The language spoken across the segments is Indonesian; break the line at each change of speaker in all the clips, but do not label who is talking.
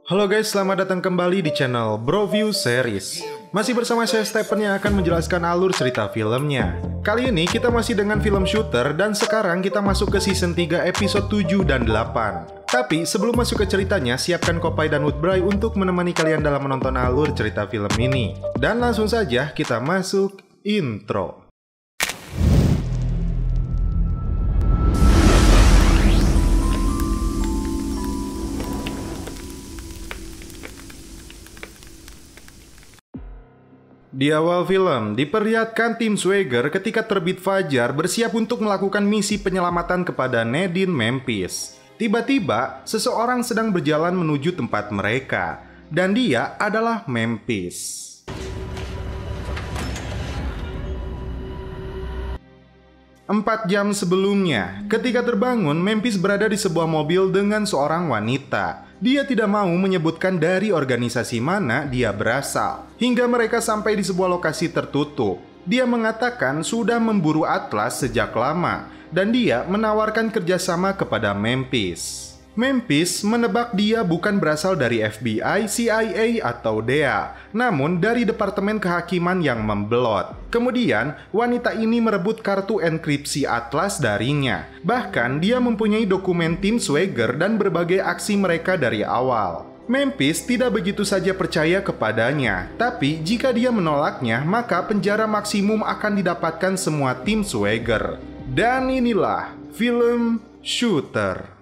Halo guys, selamat datang kembali di channel Broview Series. Masih bersama saya Stephen yang akan menjelaskan alur cerita filmnya. Kali ini kita masih dengan film Shooter dan sekarang kita masuk ke season 3 episode 7 dan 8. Tapi sebelum masuk ke ceritanya, siapkan Kopai dan Woodbray untuk menemani kalian dalam menonton alur cerita film ini. Dan langsung saja kita masuk intro. Di awal film, diperlihatkan tim Swagger ketika terbit fajar bersiap untuk melakukan misi penyelamatan kepada Nadine Memphis. Tiba-tiba, seseorang sedang berjalan menuju tempat mereka, dan dia adalah Memphis. 4 jam sebelumnya, ketika terbangun, Memphis berada di sebuah mobil dengan seorang wanita. Dia tidak mau menyebutkan dari organisasi mana dia berasal. Hingga mereka sampai di sebuah lokasi tertutup. Dia mengatakan sudah memburu Atlas sejak lama, dan dia menawarkan kerjasama kepada Memphis. Memphis menebak dia bukan berasal dari FBI, CIA, atau DEA, namun dari Departemen Kehakiman yang membelot. Kemudian, wanita ini merebut kartu enkripsi Atlas darinya. Bahkan, dia mempunyai dokumen tim Swagger dan berbagai aksi mereka dari awal. Memphis tidak begitu saja percaya kepadanya, tapi jika dia menolaknya, maka penjara maksimum akan didapatkan semua tim Swagger. Dan inilah film Shooter.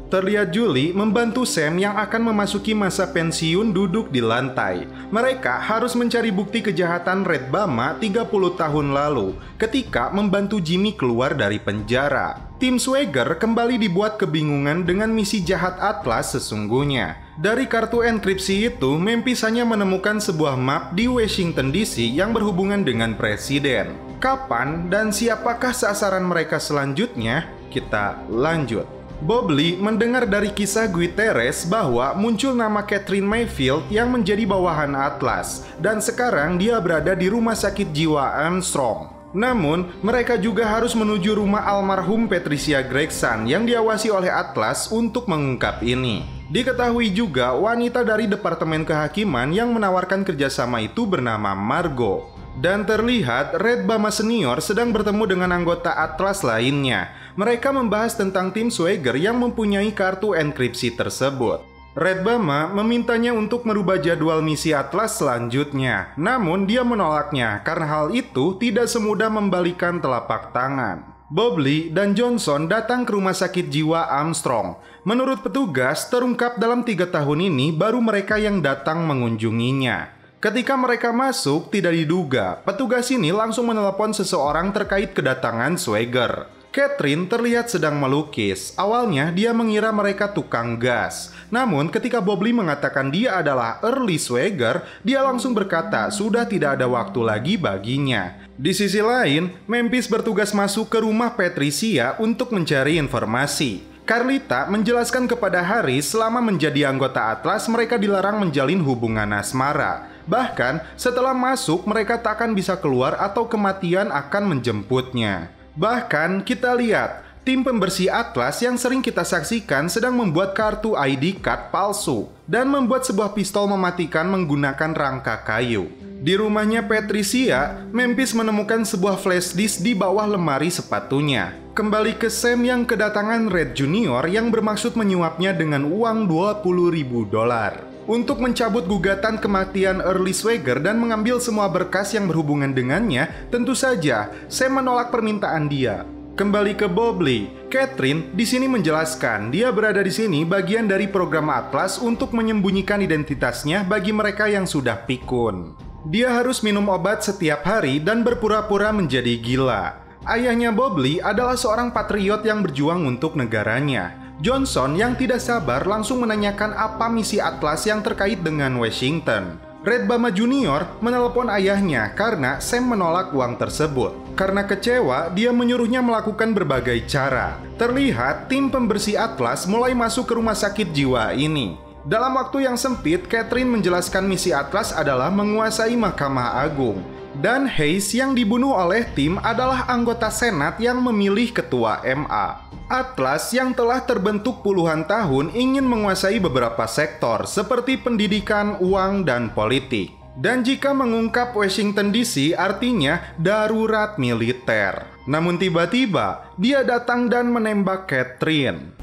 Terlihat Julie membantu Sam yang akan memasuki masa pensiun duduk di lantai. Mereka harus mencari bukti kejahatan Red Bama 30 tahun lalu ketika membantu Jimmy keluar dari penjara. Tim Swagger kembali dibuat kebingungan dengan misi jahat Atlas sesungguhnya. Dari kartu enkripsi itu, Memphis hanya menemukan sebuah map di Washington DC yang berhubungan dengan presiden. Kapan dan siapakah sasaran mereka selanjutnya? Kita lanjut. Bobley mendengar dari kisah Guterres bahwa muncul nama Catherine Mayfield yang menjadi bawahan Atlas, dan sekarang dia berada di rumah sakit jiwa Armstrong. Namun, mereka juga harus menuju rumah almarhum Patricia Gregson yang diawasi oleh Atlas untuk mengungkap ini. Diketahui juga wanita dari Departemen Kehakiman yang menawarkan kerjasama itu bernama Margot. Dan terlihat Red Bama Senior sedang bertemu dengan anggota Atlas lainnya. Mereka membahas tentang tim Swagger yang mempunyai kartu enkripsi tersebut. Red Bama memintanya untuk merubah jadwal misi Atlas selanjutnya. Namun dia menolaknya karena hal itu tidak semudah membalikan telapak tangan. Bobley dan Johnson datang ke rumah sakit jiwa Armstrong. Menurut petugas, terungkap dalam 3 tahun ini baru mereka yang datang mengunjunginya. Ketika mereka masuk, tidak diduga, petugas ini langsung menelepon seseorang terkait kedatangan Swagger. Catherine terlihat sedang melukis. Awalnya dia mengira mereka tukang gas. Namun ketika Bobley mengatakan dia adalah Early Swagger, dia langsung berkata sudah tidak ada waktu lagi baginya. Di sisi lain, Memphis bertugas masuk ke rumah Patricia untuk mencari informasi. Carlita menjelaskan kepada Harry selama menjadi anggota Atlas mereka dilarang menjalin hubungan asmara. Bahkan setelah masuk mereka tak akan bisa keluar atau kematian akan menjemputnya. Bahkan kita lihat tim pembersih Atlas yang sering kita saksikan sedang membuat kartu ID card palsu dan membuat sebuah pistol mematikan menggunakan rangka kayu. Di rumahnya Patricia, Memphis menemukan sebuah flash disk di bawah lemari sepatunya. Kembali ke Sam yang kedatangan Red Junior yang bermaksud menyuapnya dengan uang $20.000 untuk mencabut gugatan kematian Early Swagger dan mengambil semua berkas yang berhubungan dengannya. Tentu saja Sam menolak permintaan dia. Kembali ke Bobley, Catherine di sini menjelaskan dia berada di sini bagian dari program Atlas untuk menyembunyikan identitasnya bagi mereka yang sudah pikun. Dia harus minum obat setiap hari dan berpura-pura menjadi gila. Ayahnya Bobley adalah seorang patriot yang berjuang untuk negaranya. Johnson yang tidak sabar langsung menanyakan apa misi Atlas yang terkait dengan Washington. Red Bama Junior menelepon ayahnya karena Sam menolak uang tersebut. Karena kecewa, dia menyuruhnya melakukan berbagai cara. Terlihat tim pembersih Atlas mulai masuk ke rumah sakit jiwa ini. Dalam waktu yang sempit, Catherine menjelaskan misi Atlas adalah menguasai Mahkamah Agung. Dan Hayes yang dibunuh oleh Tim adalah anggota Senat yang memilih ketua MA. Atlas yang telah terbentuk puluhan tahun ingin menguasai beberapa sektor seperti pendidikan, uang, dan politik. Dan jika mengungkap Washington DC artinya darurat militer. Namun tiba-tiba dia datang dan menembak Catherine.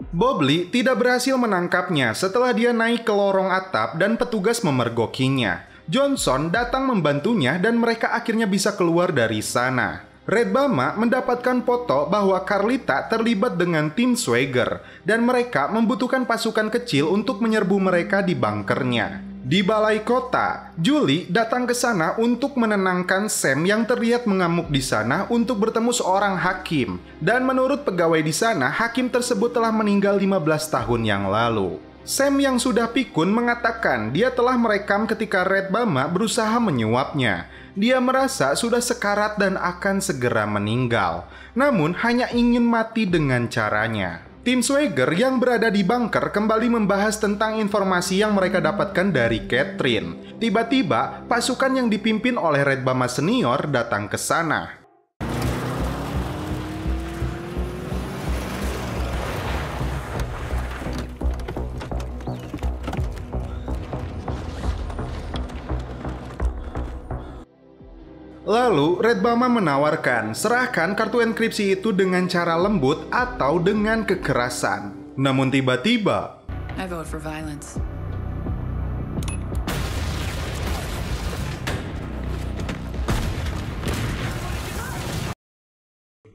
Bobley tidak berhasil menangkapnya setelah dia naik ke lorong atap dan petugas memergokinya. Johnson datang membantunya dan mereka akhirnya bisa keluar dari sana. Red Bama mendapatkan foto bahwa Carlita terlibat dengan tim Swagger dan mereka membutuhkan pasukan kecil untuk menyerbu mereka di bunkernya. Di balai kota, Julie datang ke sana untuk menenangkan Sam yang terlihat mengamuk di sana untuk bertemu seorang hakim. Dan menurut pegawai di sana, hakim tersebut telah meninggal 15 tahun yang lalu. Sam yang sudah pikun mengatakan dia telah merekam ketika Red Bama berusaha menyuapnya. Dia merasa sudah sekarat dan akan segera meninggal, namun hanya ingin mati dengan caranya. Tim Swagger yang berada di bunker kembali membahas tentang informasi yang mereka dapatkan dari Catherine. Tiba-tiba, pasukan yang dipimpin oleh Red Bama Senior datang ke sana. Lalu, Red Bama menawarkan, serahkan kartu enkripsi itu dengan cara lembut atau dengan kekerasan. Namun tiba-tiba,
I vote for violence.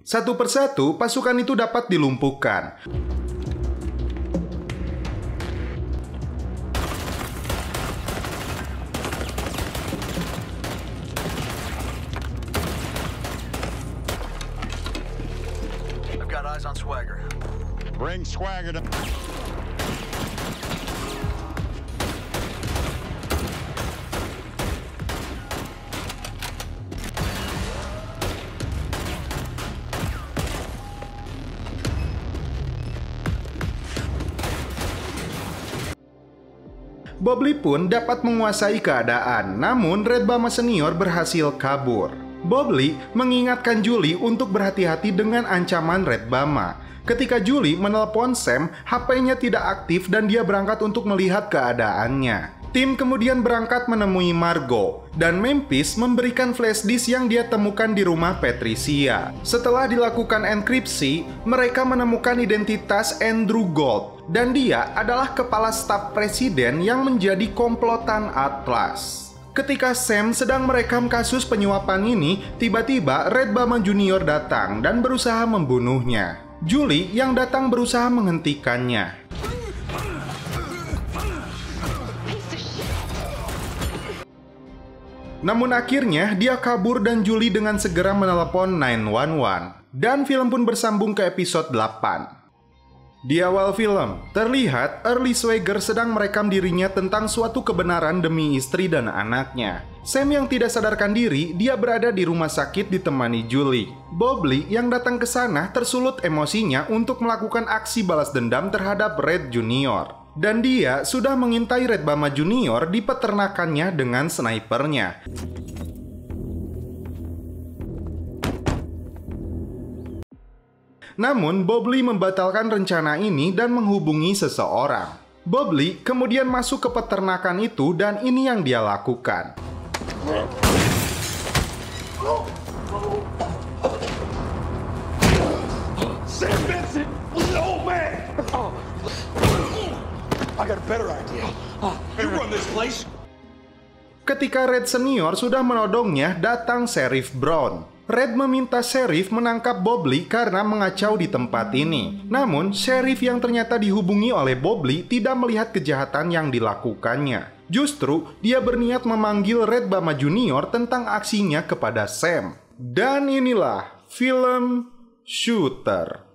Satu persatu, pasukan itu dapat dilumpuhkan.
Eyes on Swagger.
Bring Swagger to...
Bobley pun dapat menguasai keadaan, namun Red Bama Senior berhasil kabur. Bobley mengingatkan Julie untuk berhati-hati dengan ancaman Red Bama. Ketika Julie menelpon Sam, HP-nya tidak aktif dan dia berangkat untuk melihat keadaannya. Tim kemudian berangkat menemui Margo, dan Memphis memberikan flash disk yang dia temukan di rumah Patricia. Setelah dilakukan enkripsi, mereka menemukan identitas Andrew Gold, dan dia adalah kepala staf presiden yang menjadi komplotan Atlas. Ketika Sam sedang merekam kasus penyuapan ini, tiba-tiba Red Bama Junior datang dan berusaha membunuhnya. Julie yang datang berusaha menghentikannya. Namun akhirnya dia kabur dan Julie dengan segera menelepon 911. Dan film pun bersambung ke episode 8. Di awal film, terlihat Early Swagger sedang merekam dirinya tentang suatu kebenaran demi istri dan anaknya. Sam yang tidak sadarkan diri, dia berada di rumah sakit ditemani Julie. Bobley yang datang ke sana tersulut emosinya untuk melakukan aksi balas dendam terhadap Red Junior. Dan dia sudah mengintai Red Bama Junior di peternakannya dengan snipernya. Namun, Bobley membatalkan rencana ini dan menghubungi seseorang. Bobley kemudian masuk ke peternakan itu dan ini yang dia lakukan.
Sam Benson was an old man! I got a better idea. You run this place.
Ketika Red Senior sudah menodongnya, datang Sheriff Brown. Red meminta Sheriff menangkap Bobley karena mengacau di tempat ini. Namun, Sheriff yang ternyata dihubungi oleh Bobley tidak melihat kejahatan yang dilakukannya. Justru, dia berniat memanggil Red Bama Junior tentang aksinya kepada Sam. Dan inilah film Shooter.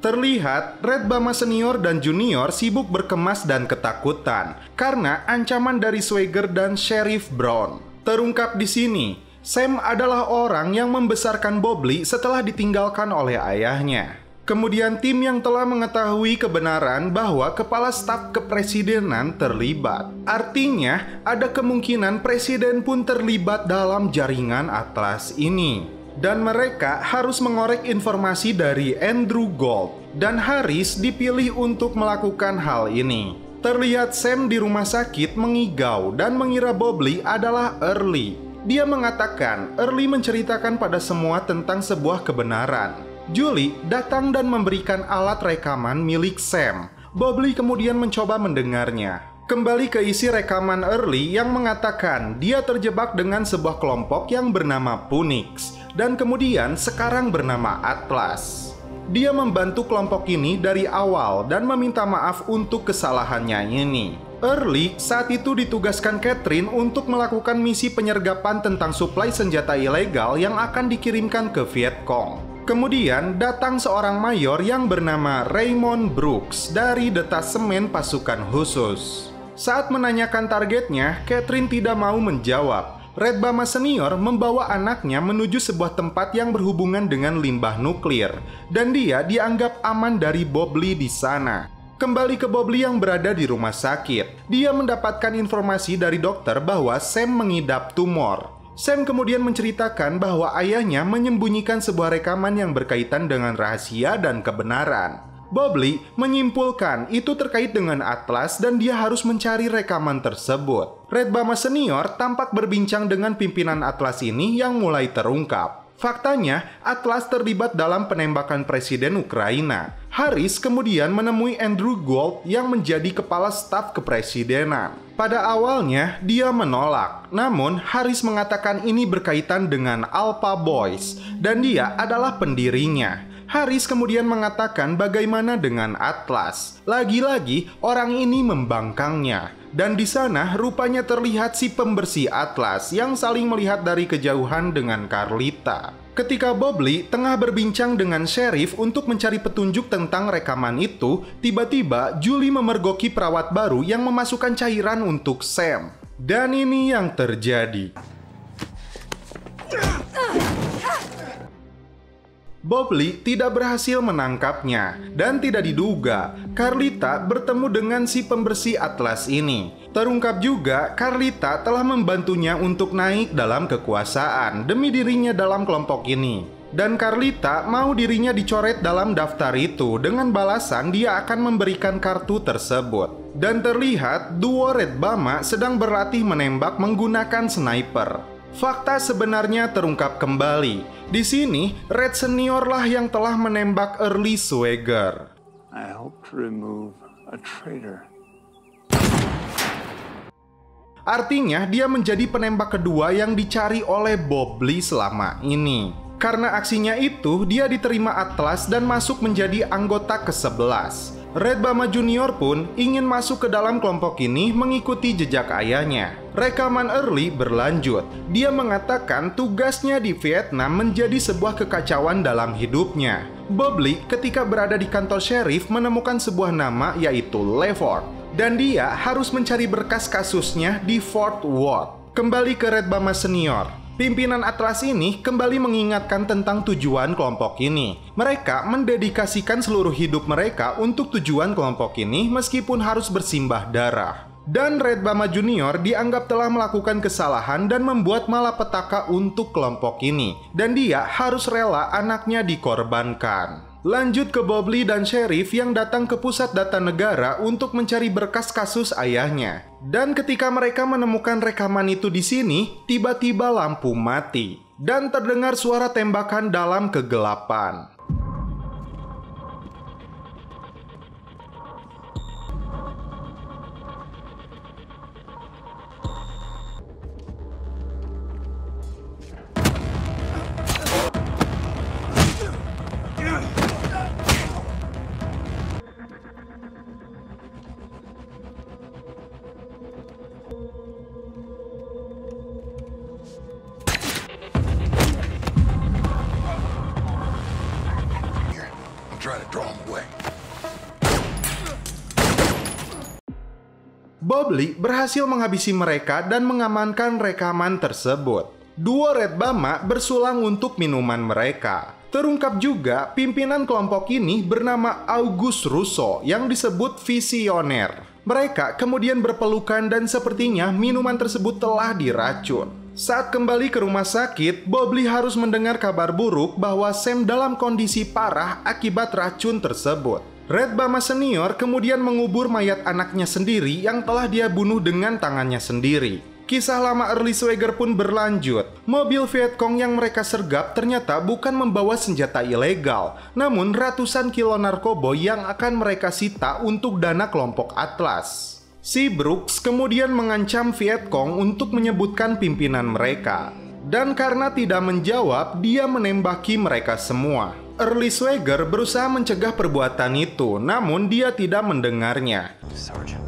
Terlihat, Red Bama Senior dan Junior sibuk berkemas dan ketakutan karena ancaman dari Swagger dan Sheriff Brown. Terungkap di sini, Sam adalah orang yang membesarkan Bobley setelah ditinggalkan oleh ayahnya. Kemudian tim yang telah mengetahui kebenaran bahwa kepala staf kepresidenan terlibat. Artinya, ada kemungkinan presiden pun terlibat dalam jaringan Atlas ini. Dan mereka harus mengorek informasi dari Andrew Gold. Dan Haris dipilih untuk melakukan hal ini. Terlihat Sam di rumah sakit mengigau dan mengira Bobley adalah Early. Dia mengatakan Early menceritakan pada semua tentang sebuah kebenaran. Julie datang dan memberikan alat rekaman milik Sam. Bobley kemudian mencoba mendengarnya. Kembali ke isi rekaman Early yang mengatakan dia terjebak dengan sebuah kelompok yang bernama Punix dan kemudian sekarang bernama Atlas. Dia membantu kelompok ini dari awal dan meminta maaf untuk kesalahannya ini. Early saat itu ditugaskan Catherine untuk melakukan misi penyergapan tentang suplai senjata ilegal yang akan dikirimkan ke Vietcong. Kemudian datang seorang mayor yang bernama Raymond Brooks dari detasemen pasukan khusus. Saat menanyakan targetnya, Catherine tidak mau menjawab. Red Bama Senior membawa anaknya menuju sebuah tempat yang berhubungan dengan limbah nuklir, dan dia dianggap aman dari Bobley di sana. Kembali ke Bobley yang berada di rumah sakit, dia mendapatkan informasi dari dokter bahwa Sam mengidap tumor. Sam kemudian menceritakan bahwa ayahnya menyembunyikan sebuah rekaman yang berkaitan dengan rahasia dan kebenaran. Bobley menyimpulkan itu terkait dengan Atlas dan dia harus mencari rekaman tersebut. Red Bama Senior tampak berbincang dengan pimpinan Atlas ini yang mulai terungkap. Faktanya, Atlas terlibat dalam penembakan Presiden Ukraina. Haris kemudian menemui Andrew Gold yang menjadi kepala staf kepresidenan. Pada awalnya, dia menolak. Namun, Haris mengatakan ini berkaitan dengan Alpha Boys, dan dia adalah pendirinya. Haris kemudian mengatakan bagaimana dengan Atlas. Lagi-lagi, orang ini membangkangnya. Dan di sana rupanya terlihat si pembersih Atlas yang saling melihat dari kejauhan dengan Carlita. Ketika Bobley tengah berbincang dengan sheriff untuk mencari petunjuk tentang rekaman itu, tiba-tiba Julie memergoki perawat baru yang memasukkan cairan untuk Sam. Dan ini yang terjadi. Bobley tidak berhasil menangkapnya, dan tidak diduga, Carlita bertemu dengan si pembersih Atlas ini. Terungkap juga, Carlita telah membantunya untuk naik dalam kekuasaan demi dirinya dalam kelompok ini. Dan Carlita mau dirinya dicoret dalam daftar itu dengan balasan dia akan memberikan kartu tersebut. Dan terlihat duo Red Bama sedang berlatih menembak menggunakan sniper. Fakta sebenarnya terungkap kembali. Di sini, Red Senior lah yang telah menembak Early Swagger.
I helped remove a traitor.
Artinya, dia menjadi penembak kedua yang dicari oleh Bobley selama ini. Karena aksinya itu, dia diterima Atlas dan masuk menjadi anggota ke-11. Red Bama Junior pun ingin masuk ke dalam kelompok ini mengikuti jejak ayahnya. Rekaman Early berlanjut. Dia mengatakan tugasnya di Vietnam menjadi sebuah kekacauan dalam hidupnya. Bobley ketika berada di kantor sheriff menemukan sebuah nama yaitu Lefort. Dan dia harus mencari berkas kasusnya di Fort Worth. Kembali ke Red Bama Senior. Pimpinan Atlas ini kembali mengingatkan tentang tujuan kelompok ini. Mereka mendedikasikan seluruh hidup mereka untuk tujuan kelompok ini meskipun harus bersimbah darah. Dan Red Bama Junior dianggap telah melakukan kesalahan dan membuat malapetaka untuk kelompok ini. Dan dia harus rela anaknya dikorbankan. Lanjut ke Bobley dan Sheriff yang datang ke pusat data negara untuk mencari berkas kasus ayahnya. Dan ketika mereka menemukan rekaman itu di sini, tiba-tiba lampu mati. Dan terdengar suara tembakan dalam kegelapan. Bobley berhasil menghabisi mereka dan mengamankan rekaman tersebut. Duo Red Bama bersulang untuk minuman mereka. Terungkap juga pimpinan kelompok ini bernama August Russo yang disebut visioner. Mereka kemudian berpelukan dan sepertinya minuman tersebut telah diracun. Saat kembali ke rumah sakit, Bobley harus mendengar kabar buruk bahwa Sam dalam kondisi parah akibat racun tersebut. Red Bama Senior kemudian mengubur mayat anaknya sendiri yang telah dia bunuh dengan tangannya sendiri. Kisah lama Early Swagger pun berlanjut. Mobil Vietcong yang mereka sergap ternyata bukan membawa senjata ilegal, namun ratusan kilo narkoba yang akan mereka sita untuk dana kelompok Atlas. Si Brooks kemudian mengancam Vietcong untuk menyebutkan pimpinan mereka. Dan karena tidak menjawab, dia menembaki mereka semua. Early Swagger berusaha mencegah perbuatan itu, namun dia tidak mendengarnya.
Sergeant.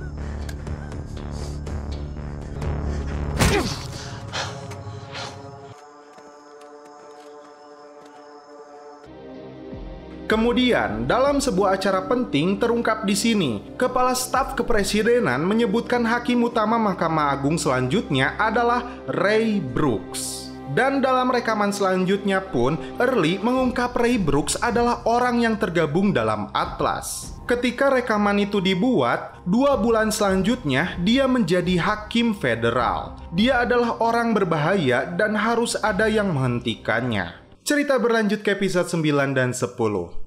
Kemudian, dalam sebuah acara penting terungkap di sini, Kepala Staf Kepresidenan menyebutkan Hakim Utama Mahkamah Agung selanjutnya adalah Ray Brooks. Dan dalam rekaman selanjutnya pun, Early mengungkap Ray Brooks adalah orang yang tergabung dalam Atlas. Ketika rekaman itu dibuat, 2 bulan selanjutnya dia menjadi hakim federal. Dia adalah orang berbahaya dan harus ada yang menghentikannya. Cerita berlanjut ke episode 9 dan 10.